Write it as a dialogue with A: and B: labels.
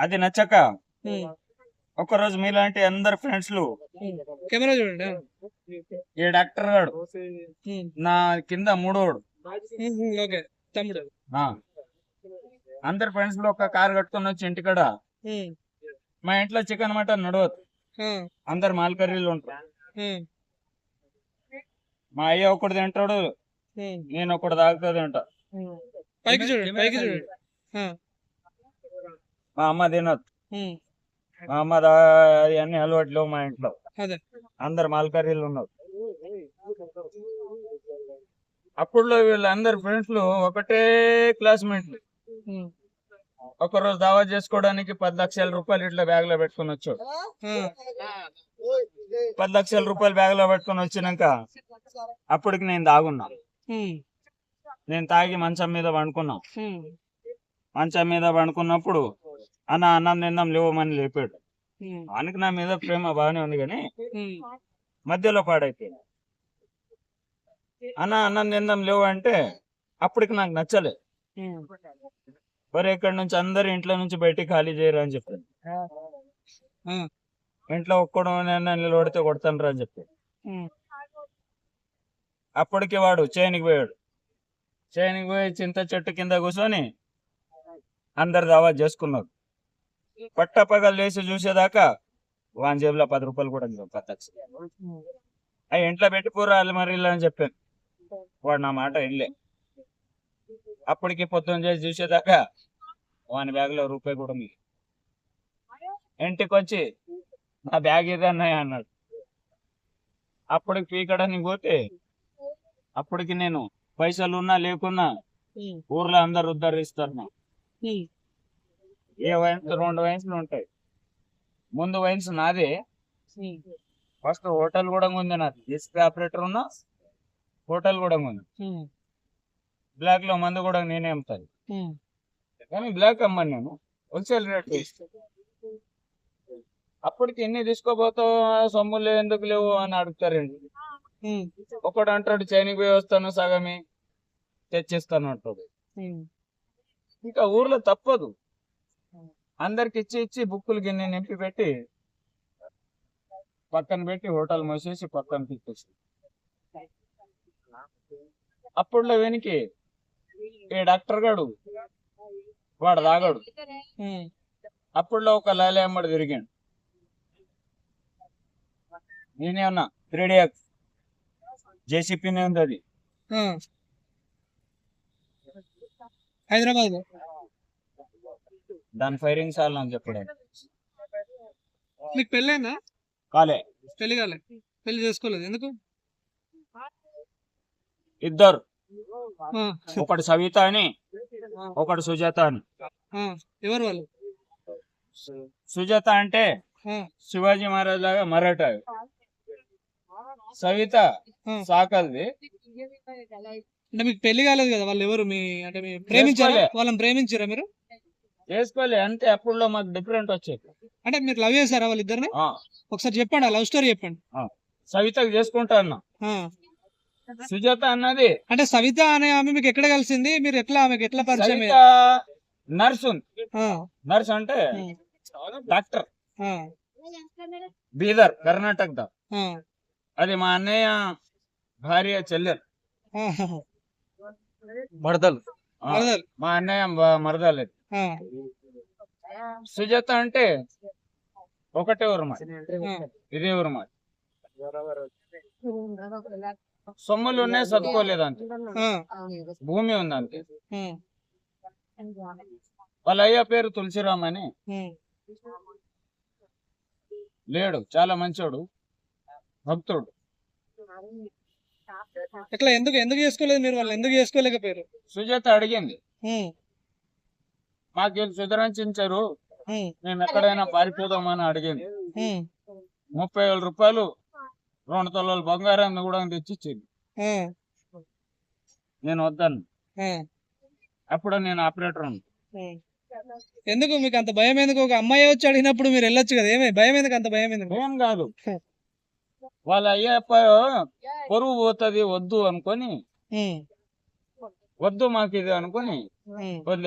A: అది నచ్చక ఒకరోజు మీలాంటి అందరు ఫ్రెండ్స్లు
B: కెమెరా చూడండి.
A: ఈ డాక్టర్ గాడు నా కింద మూడోడు
B: ఓకే తమ్ముడు.
A: అందరు ఫ్రెండ్స్ లో ఒక కార్ కట్టుకొని వచ్చి ఇంటికాడ మా ఇంట్లో చికెన్ మటన్ నడవదు, అందరు మాల్కర్రీలు ఉంటారు. మా అయ్య ఒకటి తింటాడు, నేను ఒకటి తాగుతా తింటా.
B: పైకి చూడండి, పైకి చూడండి.
A: మా అమ్మ తినదు, మా అమ్మ అన్ని అలవాట్లు మా ఇంట్లో.
B: అదే
A: అందరు మాల్కర్రీలు ఉన్నారు. అప్పుడులో వీళ్ళందరు ఫ్రెండ్స్ లో ఒకటే క్లాస్మేట్లు. ఒక రోజు దావా చేసుకోవడానికి 10 లక్షల రూపాయలు ఇట్లా బ్యాగ్ లో పెట్టుకుని వచ్చాడు. 10 లక్షల రూపాయలు బ్యాగ్ లో పెట్టుకుని వచ్చినాక అప్పటికి నేను తాగున్నా. నేను తాగి మంచం మీద పండుకున్నా. మంచం మీద పండుకున్నప్పుడు అన్నం తిందాం లేవమని లేపాడు. ఆయనకి నా మీద ప్రేమ బాగానే ఉంది కానీ మధ్యలో పాడైపోయింది. అన్నం తిందాం లేవు అంటే అప్పటికి నాకు నచ్చలే. మరి ఇక్కడి నుంచి అందరు ఇంట్లో నుంచి బయటికి ఖాళీ చేయరు అని చెప్పాను. ఇంట్లో ఒక్కడు నిలబడితే కొడతాను అని చెప్పాడు. అప్పటికి వాడు చేనికి పోయాడు. చేనికి పోయి చింత చెట్టు కింద కూర్చొని అందరు దావా చేసుకున్నారు. పట్టపగలు లేచి చూసేదాకా వాని జేబులో 10 రూపాయలు కూడా లేవు. 10 లక్షలు అవి ఇంట్లో పెట్టిపోరా అల్మరీలో అని చెప్పాను. వాడు నా మాట ఇల్లే. అప్పటికి పొద్దున్న చేసి చూసేదాకా వాని బ్యాగ్ లో రూపాయి కూడా మీ ఇంటికి వచ్చి నా బ్యాగ్ ఏదో అన్నాయి అన్నాడు. అప్పటికి పీకడానికి పోతే అప్పటికి నేను పైసలు ఉన్నా లేకున్నా ఊర్లో అందరు ఉద్ధరిస్తారు. ఏ వైన్స్ 2 వైన్స్లు ఉంటాయి. ముందు వైన్స్ నాదే. ఫస్ట్ హోటల్ కూడా ఉంది నాది. ఎస్పీ ఆపరేటర్ ఉన్నా హోటల్ కూడా ఉంది. బ్లాక్ లో మందు కూడా నేనే అమ్ముతాను. కానీ బ్లాక్ అమ్మాను నేను, హోల్సేల్ రేట్. అప్పటికి ఎన్ని తీసుకోబోతావు, సొమ్ములు ఎందుకు లేవు అని అడుగుతారండి. ఒకడు అంటాడు చైనీకి పోయి వస్తాను సగమే తెచ్చిస్తాను అంటాడు. ఇంకా ఊర్లో తప్పదు, అందరికి ఇచ్చి ఇచ్చి బుక్కులు గిన్నె నింపి పెట్టి పక్కన పెట్టి హోటల్ మూసేసి పక్కన తీసుకొచ్చి అప్పుడులో వెనికి ఈ డాక్టర్ గాడు వాడు తాగాడు. అప్పుడులో ఒక లాలే అమ్మడు తిరిగాడు. నేనే ఉన్నా 3DX జేసీపీనే ఉంది అది
B: హైదరాబాద్ లో.
A: దాని ఫైరింగ్ సార్లు అని చెప్పాడు.
B: మీకు పెళ్ళైనా?
A: కాలే.
B: పెళ్లి కాలే? పెళ్లి చేసుకోలేదు ఎందుకు?
A: ఇద్దరు, ఒకటి సవిత అని ఒకటి సుజాత అని.
B: ఎవరు వాళ్ళు?
A: సుజాత అంటే శివాజీ మహారాజ్ లాగా మరాఠా. సవిత సాకల్ది.
B: అంటే మీకు పెళ్లి కాలేదు కదా? వాళ్ళు ఎవరు? మీ అంటే మీ ప్రేమించారా? వాళ్ళని ప్రేమించారా మీరు?
A: చేసుకోలే అంతే. అప్పుడులో మాకు డిఫరెంట్ వచ్చేది.
B: అంటే మీరు లవ్ చేశారా వాళ్ళిద్దరిని? ఒకసారి చెప్పండి, ఆ లవ్ స్టోరీ చెప్పండి.
A: సవితకు చేసుకుంటా అన్నా. సుజాత అన్నది
B: అంటే సవిత అనే ఆమె మీకు ఎక్కడ కలిసింది? మీరు ఎట్లా ఆమెకు ఎట్లా పరిచయం?
A: నర్సు. నర్స్ అంటే డాక్టర్, బీదర్ కర్ణాటక దా. అది మా అన్నయ్య భార్య చెల్లెలు, మరదలు. మా అన్నయ్య మరదలు. సుజాత అంటే ఒకటే ఊరు మాది, ఇదే ఊరు మాది. సొమ్ములు ఉన్నాయి, చదువుకోలేదంతే. భూమి ఉందంతే. వాళ్ళ అయ్య పేరు తులసిరామ్ అని. లేడు, చాలా మంచోడు, భక్తుడు.
B: ఎట్లా ఎందుకు ఎందుకు చేసుకోలేదు మీరు? వాళ్ళు ఎందుకు చేసుకోలేకపోయారు?
A: సుజాత అడిగింది, మాకు సుధరించారు, మేము ఎక్కడైనా పారిపోదామని అడిగింది. 30,000 రూపాయలు 2 తులాల బంగారాన్ని కూడా తెచ్చిచ్చింది. నేను వద్దాను. అప్పుడు నేను ఆపరేటర్.
B: ఎందుకు మీకు అంత భయం? ఎందుకు? ఒక అమ్మాయి వచ్చి అడిగినప్పుడు మీరు వెళ్ళొచ్చు కదా. ఏమే భయం ఎందుకు? అంత భయం ఎందుకు?
A: భయం కాదు, వాళ్ళ అయ్యప్ప పొరుగు పోతుంది వద్దు అనుకొని, వద్దు మాకు ఇది అనుకొని
B: ఉమ్.
A: వదిలేసి